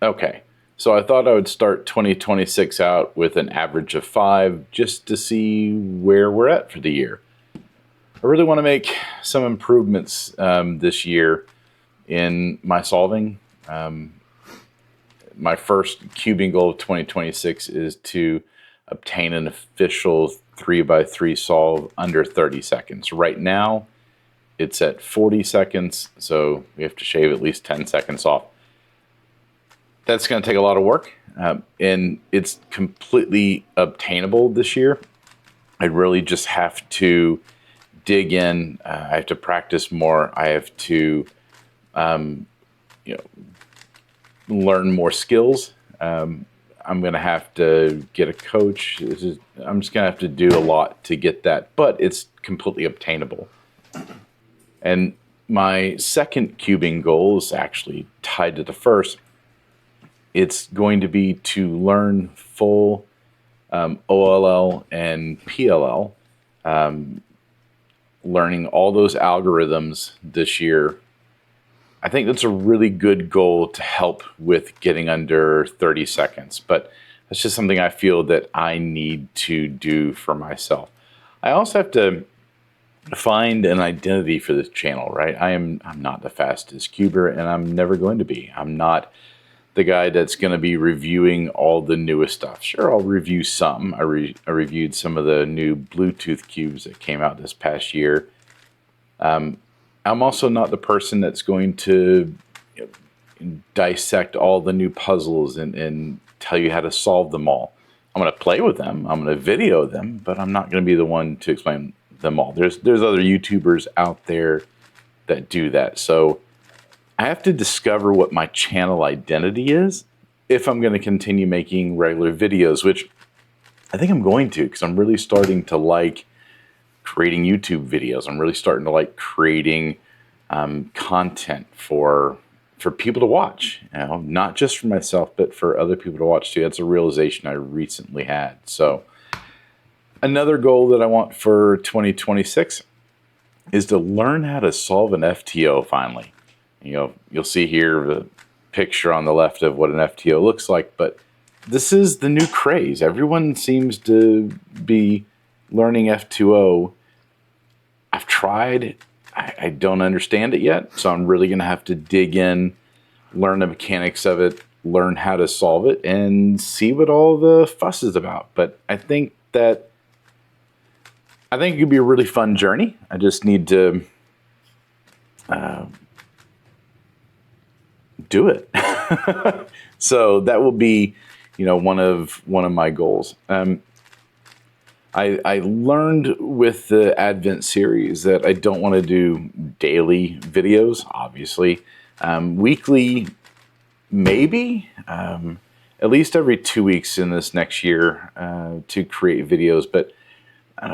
Okay, so I thought I would start 2026 out with an average of 5 just to see where we're at for the year. I really want to make some improvements this year in my solving. Um, my first cubing goal of 2026 is to obtain an official 3x3 solve under 30 seconds. Right now, it's at 40 seconds, so we have to shave at least 10 seconds off. That's going to take a lot of work, and it's completely obtainable this year. I really just have to dig in. I have to practice more. I have to, you know, learn more skills. I'm going to have to get a coach. I'm just going to have to do a lot to get that, but it's completely obtainable. And my second cubing goal is actually tied to the first. It's going to be to learn full OLL and PLL, learning all those algorithms this year. I think that's a really good goal to help with getting under 30 seconds, but that's just something I feel that I need to do for myself. I also have to find an identity for this channel, right? I'm not the fastest cuber, and I'm never going to be. I'm not the guy that's going to be reviewing all the newest stuff. Sure, I'll review some. I reviewed some of the new Bluetooth cubes that came out this past year. I'm also not the person that's going to dissect all the new puzzles and tell you how to solve them all. I'm going to play with them. I'm going to video them, but I'm not going to be the one to explain them all. There's other YouTubers out there that do that. So I have to discover what my channel identity is if I'm going to continue making regular videos, which I think I'm going to, because I'm really starting to like creating YouTube videos. I'm really starting to like creating content for people to watch, not just for myself, but for other people to watch too. That's a realization I recently had. So another goal that I want for 2026 is to learn how to solve an FTO finally. You'll see here the picture on the left of what an FTO looks like, but this is the new craze. Everyone seems to be learning F2O. I've tried. I don't understand it yet, so I'm really going to have to dig in, learn the mechanics of it, learn how to solve it, and see what all the fuss is about. But I think it could be a really fun journey. I just need to do it. So that will be, one of my goals. I learned with the Advent series that I don't want to do daily videos, obviously. Weekly, maybe. At least every 2 weeks in this next year to create videos, but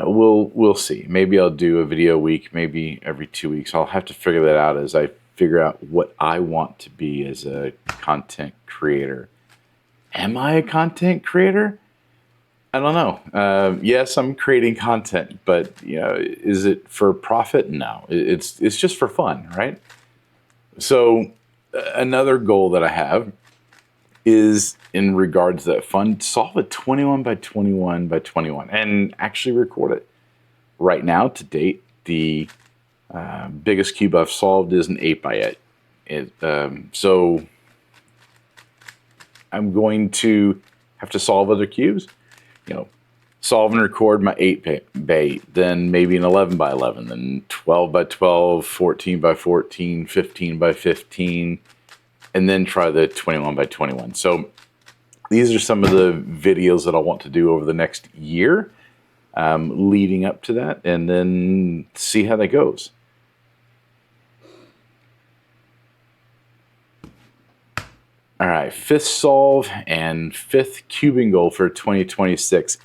we'll see. Maybe I'll do a video a week, maybe every 2 weeks. I'll have to figure that out as I figure out what I want to be as a content creator. Am I a content creator? I don't know. Yes, I'm creating content, but is it for profit? No, it's just for fun, right? So another goal that I have is in regards to that fun, solve a 21 by 21 by 21 and actually record it. Right now, to date, the biggest cube I've solved is an 8 by 8. So I'm going to have to solve other cubes. Solve and record my 8 by 8, then maybe an 11 by 11, then 12 by 12, 14 by 14, 15 by 15, and then try the 21 by 21. So these are some of the videos that I want to do over the next year leading up to that, and then see how that goes. All right, fifth solve and fifth cubing goal for 2026.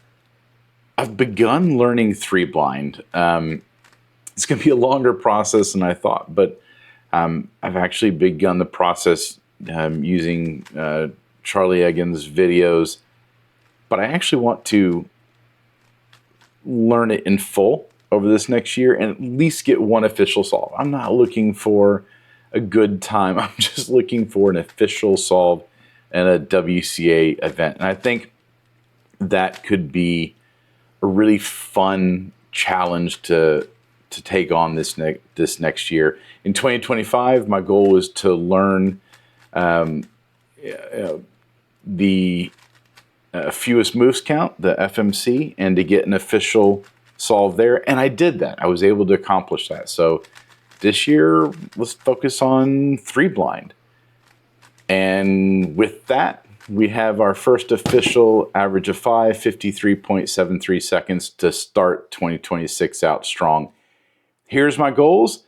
I've begun learning 3-blind. It's going to be a longer process than I thought, but I've actually begun the process using Charlie Egan's videos, but I actually want to learn it in full over this next year and at least get one official solve. I'm not looking for a good time. I'm just looking for an official solve and a WCA event. And I think that could be a really fun challenge to take on this next year. In 2025, my goal was to learn the fewest moves count, the FMC, and to get an official solve there. And I did that. I was able to accomplish that. So this year, let's focus on 3 blind. And with that, we have our first official average of 5, 53.73 seconds to start 2026 out strong. Here's my goals.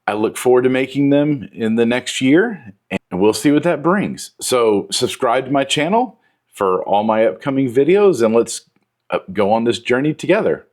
I look forward to making them in the next year, and we'll see what that brings. So subscribe to my channel for all my upcoming videos, and let's go on this journey together.